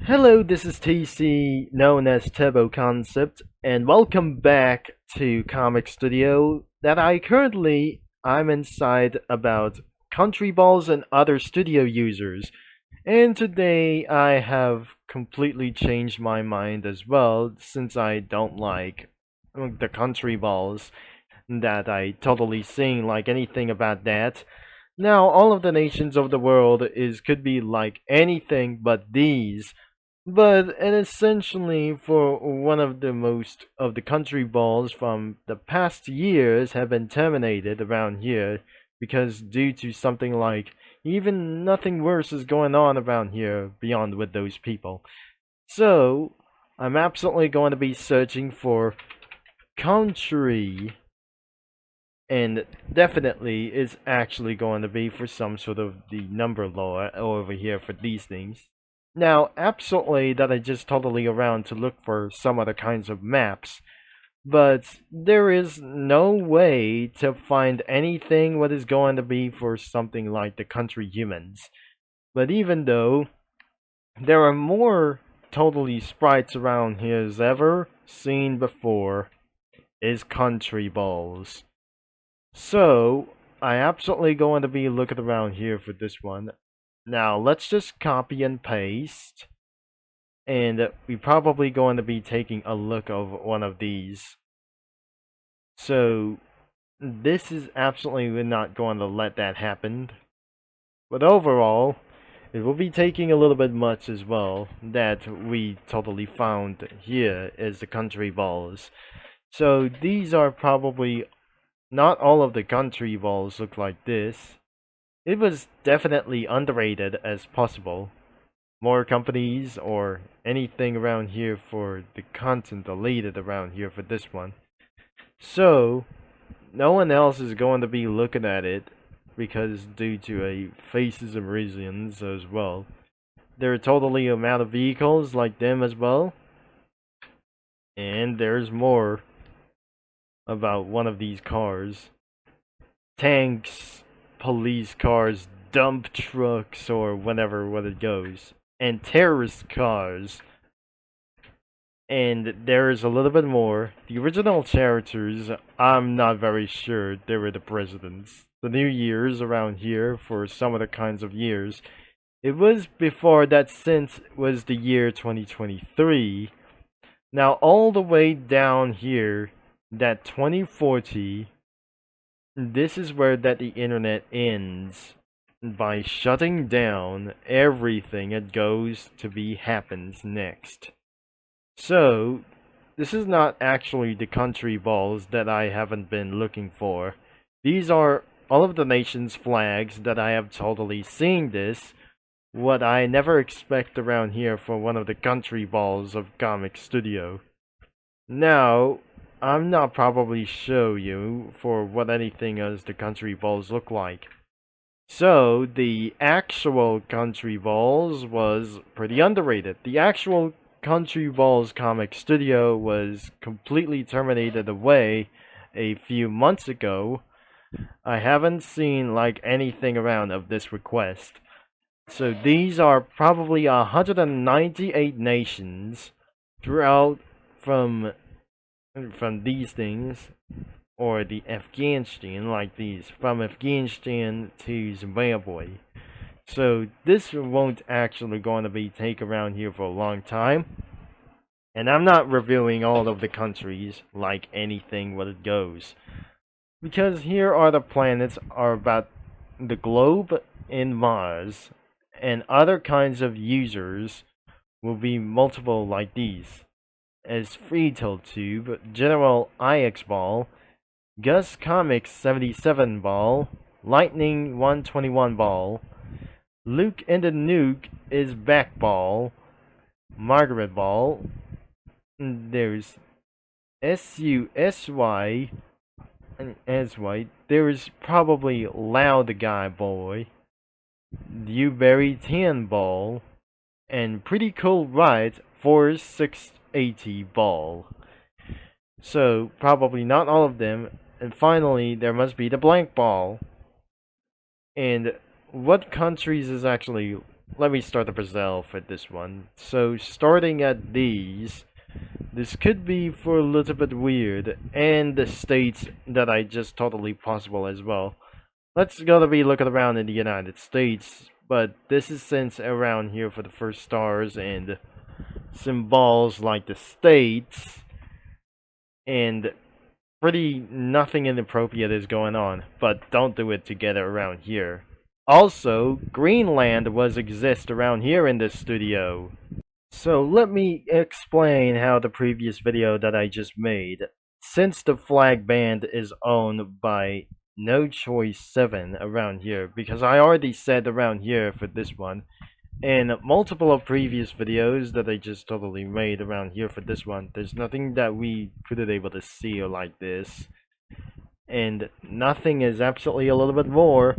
Hello, this is TC, known as Turbo Concept, and welcome back to Comic Studio. I'm inside about country balls and other studio users. And today I have completely changed my mind as well, since I don't like the country balls that I totally sing like anything about that. Now all of the nations of the world is could be like anything but these, but and essentially for one of the most of the country balls from the past years have been terminated around here because due to something like even nothing worse is going on around here beyond with those people. So I'm absolutely going to be searching for country, and definitely is actually going to be for some sort of the number lore over here for these things. Now, absolutely that I just totally around to look for some other kinds of maps, but there is no way to find anything what is going to be for something like the country humans. But even though there are more totally sprites around here as ever seen before is country balls. So, I absolutely going to be looking around here for this one. Now, let's just copy and paste. And we're probably going to be taking a look of one of these. So, this is absolutely we're not going to let that happen. But overall, it will be taking a little bit much as well that we totally found here as the country balls. So, these are probably not all of the country balls look like this. It was definitely underrated as possible. More companies or anything around here for the content deleted around here for this one. So, no one else is going to be looking at it because due to a faces and reasons as well. There are totally amount of vehicles like them as well. And there's more about one of these cars. Tanks, police cars, dump trucks, or whatever what it goes. And terrorist cars. And there is a little bit more. The original characters, I'm not very sure they were the presidents. The New Year's around here for some of the kinds of years. It was before that since was the year 2023. Now all the way down here, that 2040, this is where that the internet ends by shutting down everything that goes to be happens next. So, this is not actually the country balls that I haven't been looking for. These are all of the nation's flags that I have totally seen this. What I never expect around here for one of the country balls of Comic Studio. Now, I'm not probably show you for what anything as the country balls look like. So, the actual country balls was pretty underrated. The actual Country Balls Comic Studio was completely terminated away a few months ago. I haven't seen like anything around of this request. So these are probably 198 nations throughout from these things, or the Afghanistan, like these, from Afghanistan to Zimbabwe. So this won't actually going to be take around here for a long time. And I'm not reviewing all of the countries like anything what it goes. Because here are the planets are about the globe and Mars, and other kinds of users will be multiple like these. As Free Tilt Tube, General IX Ball, Gus Comics 77 Ball, Lightning 121 Ball, Luke and the Nuke is back ball. Margaret Ball. There's SUSY and SY. There's probably Loud Guy Boy. Dewberry Tan Ball. And Pretty Cool Ride 4680 Ball. So, probably not all of them. And finally, there must be the blank ball. And what countries is actually let me start the Brazil for this one. So starting at these, this could be for a little bit weird, and the states that I just totally possible as well. Let's gotta be looking around in the United States, but this is since around here for the first stars and symbols like the states, and pretty nothing inappropriate is going on, but don't do it together around here. Also, Greenland was exist around here in this studio. So let me explain how the previous video that I just made. Since the flag band is owned by No Choice 7 around here, because I already said around here for this one, and multiple of previous videos that I just totally made around here for this one, there's nothing that we couldn't able to see or like this. And nothing is absolutely a little bit more,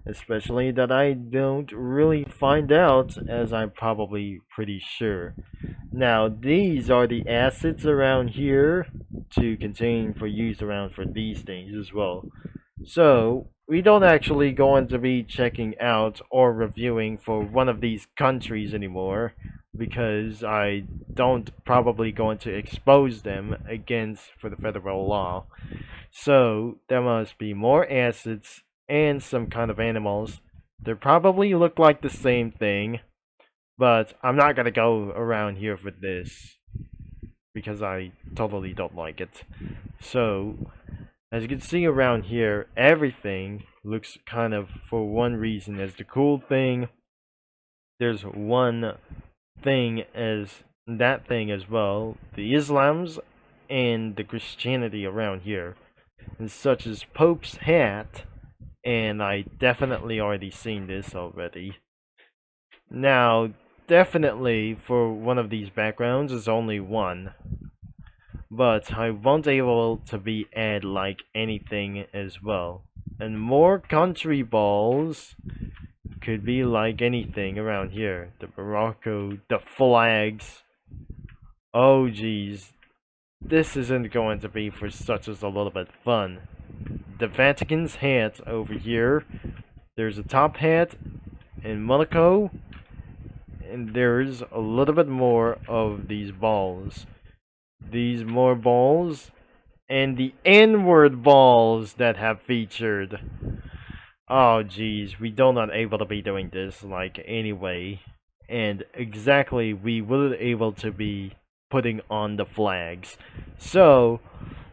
especially that I don't really find out, as I'm probably pretty sure. Now, these are the assets around here to contain for use around for these things as well. So, we don't actually going to be checking out or reviewing for one of these countries anymore, because I don't probably going to expose them against for the federal law. So, there must be more assets and some kind of animals. They probably look like the same thing, but I'm not gonna go around here for this because I totally don't like it. So, as you can see around here, everything looks kind of for one reason as the cool thing. There's one thing as that thing as well, the Islams and the Christianity around here, and such as Pope's hat. And I definitely already seen this already. Now, definitely for one of these backgrounds is only one, but I won't able to be add like anything as well. And more country balls could be like anything around here. The Morocco, the flags. Oh geez, this isn't going to be for such as a little bit fun. The Vatican's hat over here. There's a top hat in Monaco, and there's a little bit more of these balls. These more balls, and the N-word balls that have featured. Oh geez, we don't not able to be doing this like anyway, and exactly we weren't able to be putting on the flags. So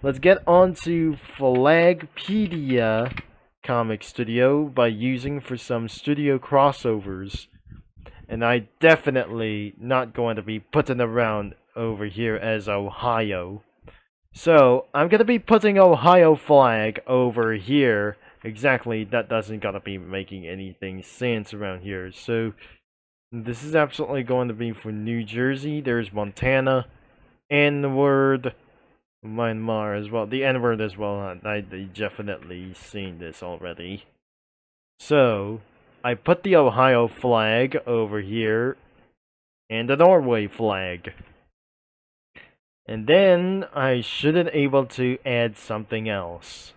let's get on to Flagpedia Comic Studio by using for some studio crossovers. And I definitely not going to be putting around over here as Ohio. So I'm gonna be putting Ohio flag over here. Exactly, that doesn't gonna be making anything sense around here. So this is absolutely going to be for New Jersey. There's Montana, N-word, Myanmar as well. The N-word as well. I definitely seen this already. So I put the Ohio flag over here and the Norway flag. And then I shouldn't able to add something else.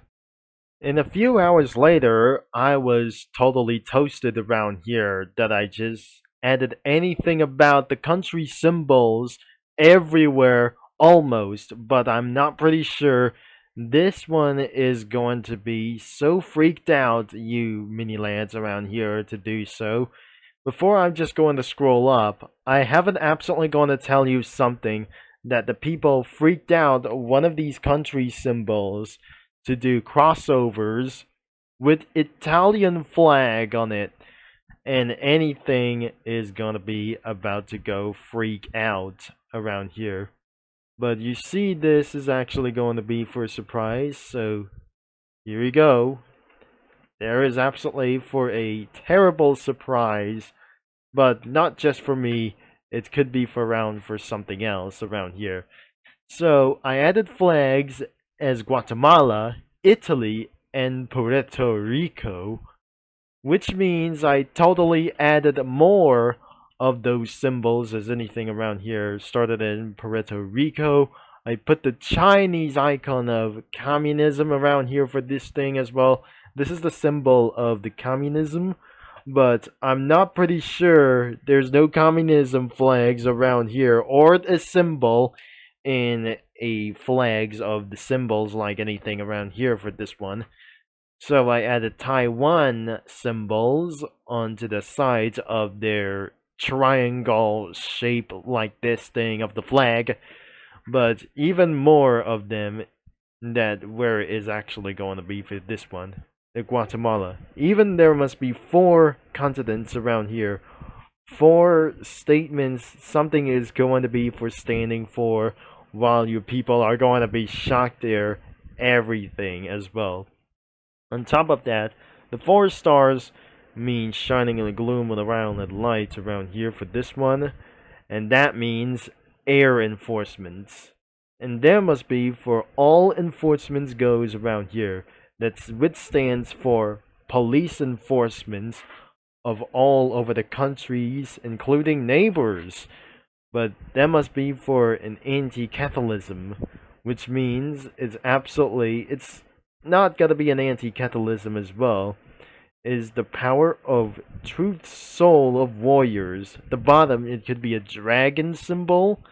And a few hours later, I was totally toasted around here that I just added anything about the country symbols everywhere almost, but I'm not pretty sure this one is going to be so freaked out, you mini lads around here, to do so. Before I'm just going to scroll up, I haven't absolutely going to tell you something that the people freaked out one of these country symbols to do crossovers with Italian flag on it, and anything is gonna be about to go freak out around here. But you see, this is actually going to be for a surprise, so here we go. There is absolutely for a terrible surprise, but not just for me, it could be for something else around here. So I added flags as Guatemala, Italy, and Puerto Rico, which means I totally added more of those symbols as anything around here. Started in Puerto Rico. I put the Chinese icon of communism around here for this thing as well. This is the symbol of the communism But I'm not pretty sure there's no communism flags around here or a symbol in a flags of the symbols like anything around here for this one. So I added Taiwan symbols onto the sides of their triangle shape like this thing of the flag, but even more of them that where it is actually going to be for this one, the Guatemala. Even there must be 4 continents around here, 4 statements something is going to be for standing for, while you people are going to be shocked there, everything as well. On top of that, the 4 stars means shining in the gloom and around the lights around here for this one, and that means air enforcements. And there must be for all enforcements goes around here. That's which stands for police enforcements of all over the countries, including neighbors. But that must be for an anti-Catholicism, which means it's not gonna be an anti-Catholicism as well. Is the power of truth soul of warriors. The bottom it could be a dragon symbol,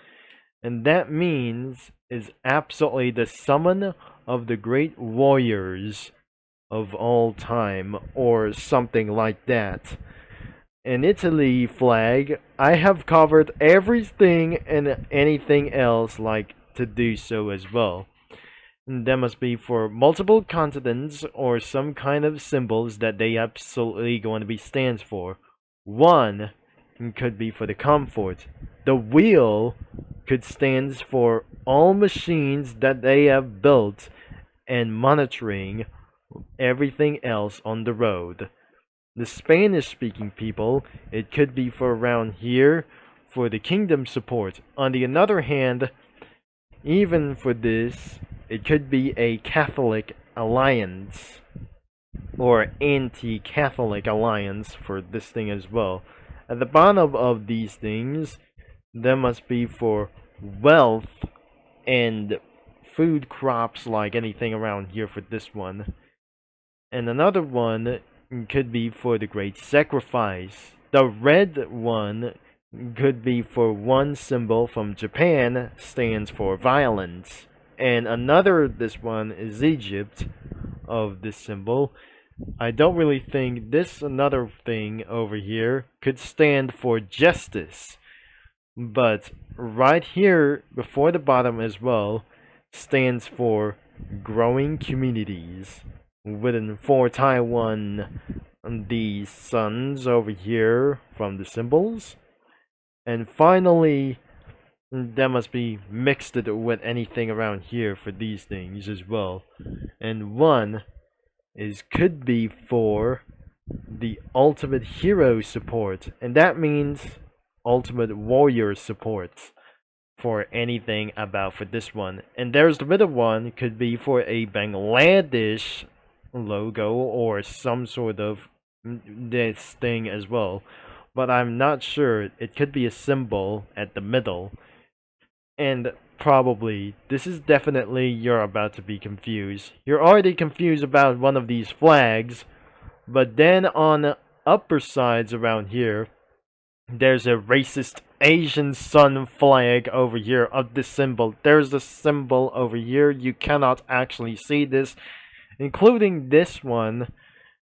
and that means is absolutely the summon of the great warriors of all time, or something like that. An Italy flag, I have covered everything and anything else like to do so as well. And that must be for multiple continents or some kind of symbols that they absolutely going to be stands for. One could be for the comfort. The wheel could stands for all machines that they have built and monitoring everything else on the road. The Spanish speaking people, it could be for around here for the kingdom support. On the other hand, even for this, it could be a Catholic alliance or anti-Catholic alliance for this thing as well. At the bottom of these things, there must be for wealth and food crops like anything around here for this one. And another one could be for the great sacrifice. The red one could be for one symbol from Japan stands for violence. And another, this one is Egypt of this symbol. I don't really think this another thing over here could stand for justice. But right here before the bottom as well stands for growing communities. Within for Taiwan, these suns over here from the symbols. And finally, that must be mixed with anything around here for these things as well. And one is could be for the ultimate hero support, and that means ultimate warrior support for anything about for this one. And there's the middle one could be for a Bangladesh logo or some sort of this thing as well, but I'm not sure. It could be a symbol at the middle. And probably this is definitely you're about to be confused. You're already confused about one of these flags, but then on the upper sides around here there's a racist Asian sun flag over here of this symbol. There's a symbol over here. You cannot actually see this, including this one,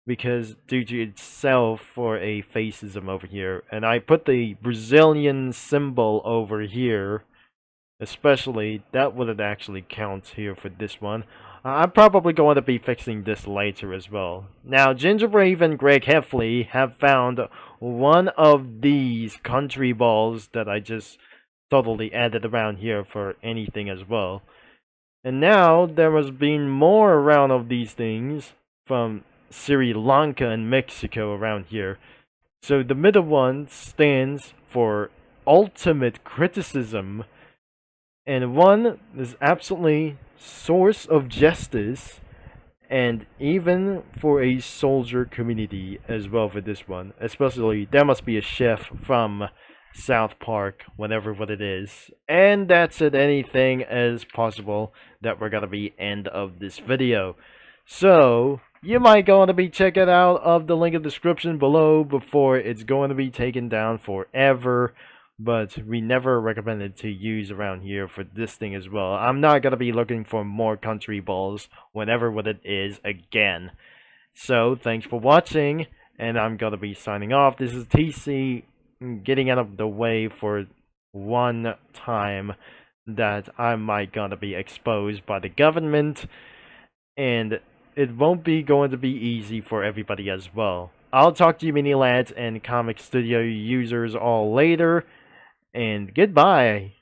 because due to itself for a fascism over here. And I put the Brazilian symbol over here, especially that wouldn't actually count here for this one. I'm probably going to be fixing this later as well. Now, Ginger Brave and Greg Heffley have found one of these country balls that I just totally added around here for anything as well. And now there has been more around of these things from Sri Lanka and Mexico around here. So the middle one stands for ultimate criticism, and one is absolutely source of justice, and even for a soldier community as well for this one. Especially there must be a chef from South Park, whatever what it is. And that's it, anything as possible that we're gonna be end of this video. So You might go to be check it out of the link in the description below before it's going to be taken down forever. But we never recommend it to use around here for this thing as well. I'm not gonna be looking for more country balls whenever what it is again. So thanks for watching, and I'm gonna be signing off. This is TC getting out of the way for one time that I might gonna be exposed by the government, and it won't be going to be easy for everybody as well. I'll talk to you mini lads and comic studio users all later, and goodbye.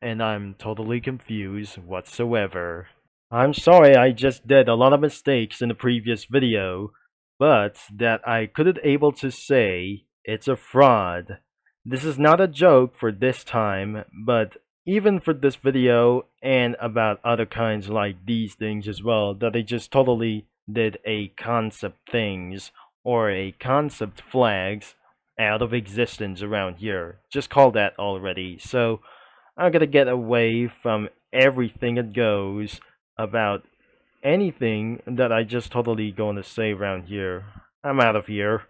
And I'm totally confused whatsoever. I'm sorry I just did a lot of mistakes in the previous video, but that I couldn't able to say it's a fraud. This is not a joke for this time, but even for this video and about other kinds like these things as well, that I just totally did a concept things or a concept flags out of existence around here. Just call that already. So I'm gonna get away from everything that goes about anything that I just totally going to say around here. I'm out of here.